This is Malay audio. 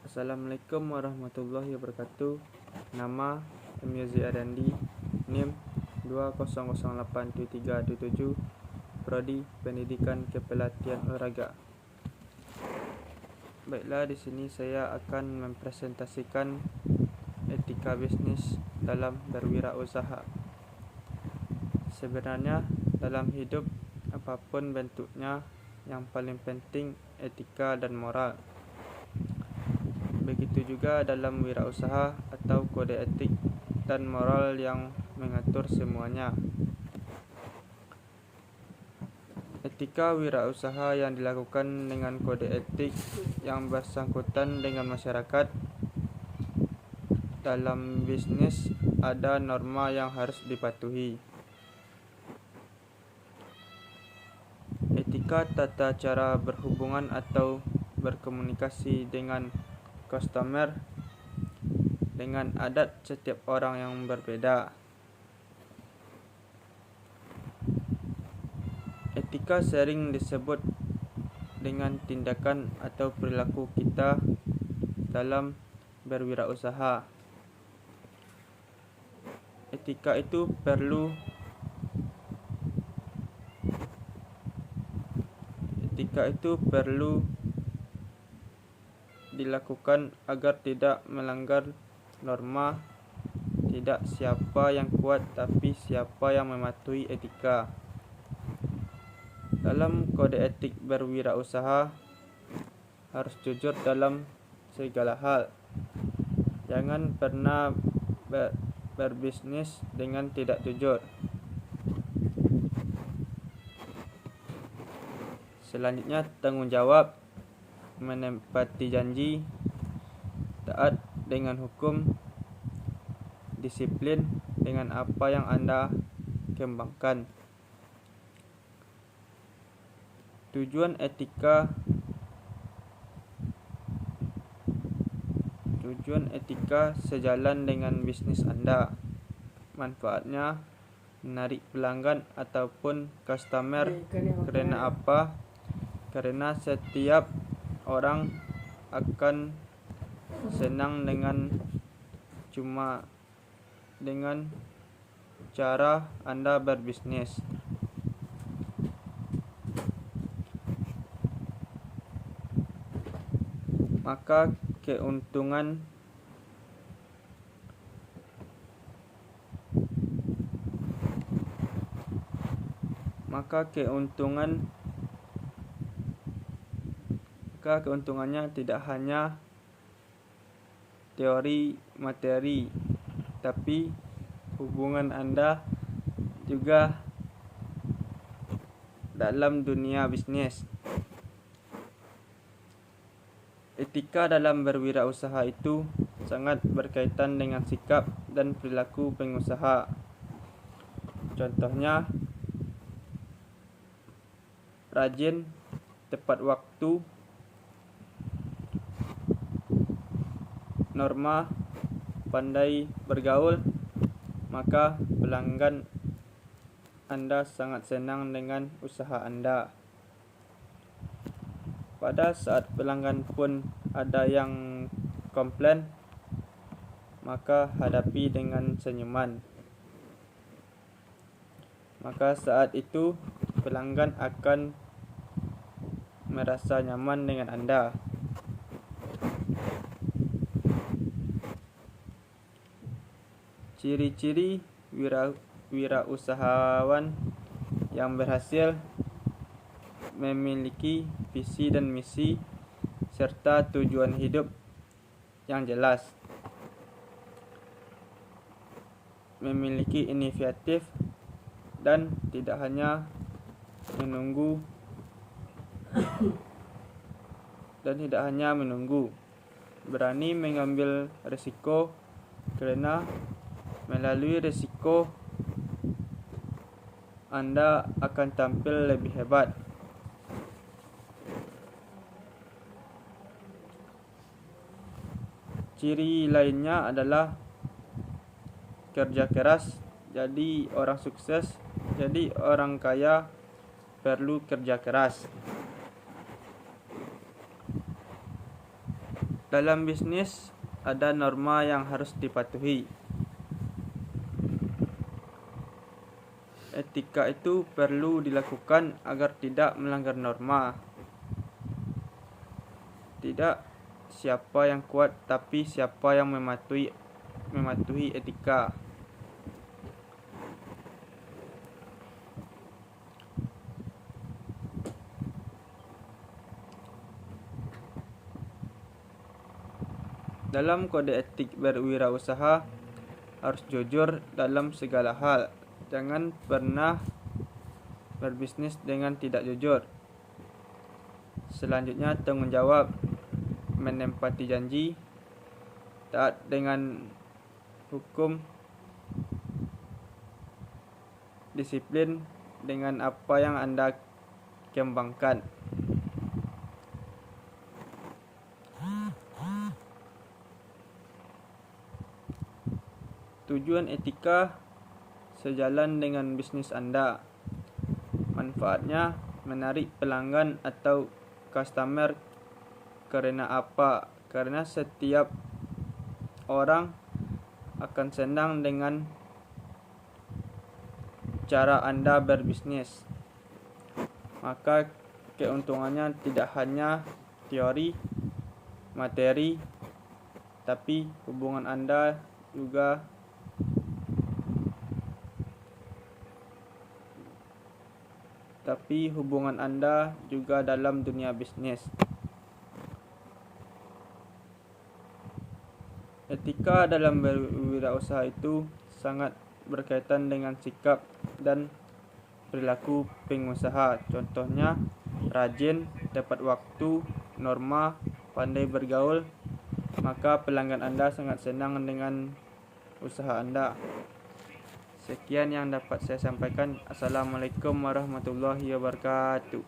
Assalamualaikum warahmatullahi wabarakatuh. Nama Emiuzi Arandi, NIM 2008737, Prodi Pendidikan Kepelatihan Olahraga. Baiklah, di sini saya akan mempresentasikan etika bisnis dalam berwirausaha. Sebenarnya dalam hidup apapun bentuknya, yang paling penting etika dan moral. Begitu juga dalam wirausaha atau kode etik dan moral yang mengatur semuanya. Etika wirausaha yang dilakukan dengan kode etik yang bersangkutan dengan masyarakat. Dalam bisnis ada norma yang harus dipatuhi. Etika tata cara berhubungan atau berkomunikasi dengan customer, dengan adat setiap orang yang berbeda. Etika sering disebut dengan tindakan atau perilaku kita dalam berwirausaha. Etika itu perlu dilakukan agar tidak melanggar norma. Tidak siapa yang kuat, tapi siapa yang mematuhi etika. Dalam kode etik berwirausaha harus jujur dalam segala hal. Jangan pernah berbisnis dengan tidak jujur. Selanjutnya, tanggung jawab, menepati janji, taat dengan hukum, disiplin dengan apa yang Anda kembangkan. Tujuan etika sejalan dengan bisnis Anda. Manfaatnya menarik pelanggan ataupun customer. Karena apa? Karena setiap orang akan senang dengan cara Anda berbisnis. Maka keuntungannya tidak hanya teori materi, tapi hubungan Anda juga dalam dunia bisnis. Etika dalam berwirausaha itu sangat berkaitan dengan sikap dan perilaku pengusaha. Contohnya, rajin, tepat waktu, norma, pandai bergaul, maka pelanggan Anda sangat senang dengan usaha Anda. Pada saat pelanggan pun ada yang komplain, maka hadapi dengan senyuman. Maka saat itu pelanggan akan merasa nyaman dengan Anda. Ciri-ciri wirausahawan yang berhasil: memiliki visi dan misi serta tujuan hidup yang jelas, memiliki inisiatif dan tidak hanya menunggu, berani mengambil risiko, karena melalui risiko Anda akan tampil lebih hebat. Ciri lainnya adalah kerja keras. Jadi orang sukses, jadi orang kaya perlu kerja keras. Dalam bisnis ada norma yang harus dipatuhi. Etika itu perlu dilakukan agar tidak melanggar norma. Tidak siapa yang kuat, tapi siapa yang mematuhi etika. Dalam kode etik berwirausaha harus jujur dalam segala hal. Jangan pernah berbisnis dengan tidak jujur. Selanjutnya, tanggung jawab, menepati janji, taat dengan hukum, disiplin dengan apa yang Anda kembangkan. Tujuan etika sejalan dengan bisnis Anda. Manfaatnya menarik pelanggan atau customer. Karena apa? Karena setiap orang akan senang dengan cara Anda berbisnis. Maka keuntungannya tidak hanya teori, materi, tapi hubungan Anda juga dalam dunia bisnis. Etika dalam berwirausaha itu sangat berkaitan dengan sikap dan perilaku pengusaha. Contohnya, rajin, tepat waktu, norma, pandai bergaul, maka pelanggan Anda sangat senang dengan usaha Anda. Sekian yang dapat saya sampaikan. Assalamualaikum warahmatullahi wabarakatuh.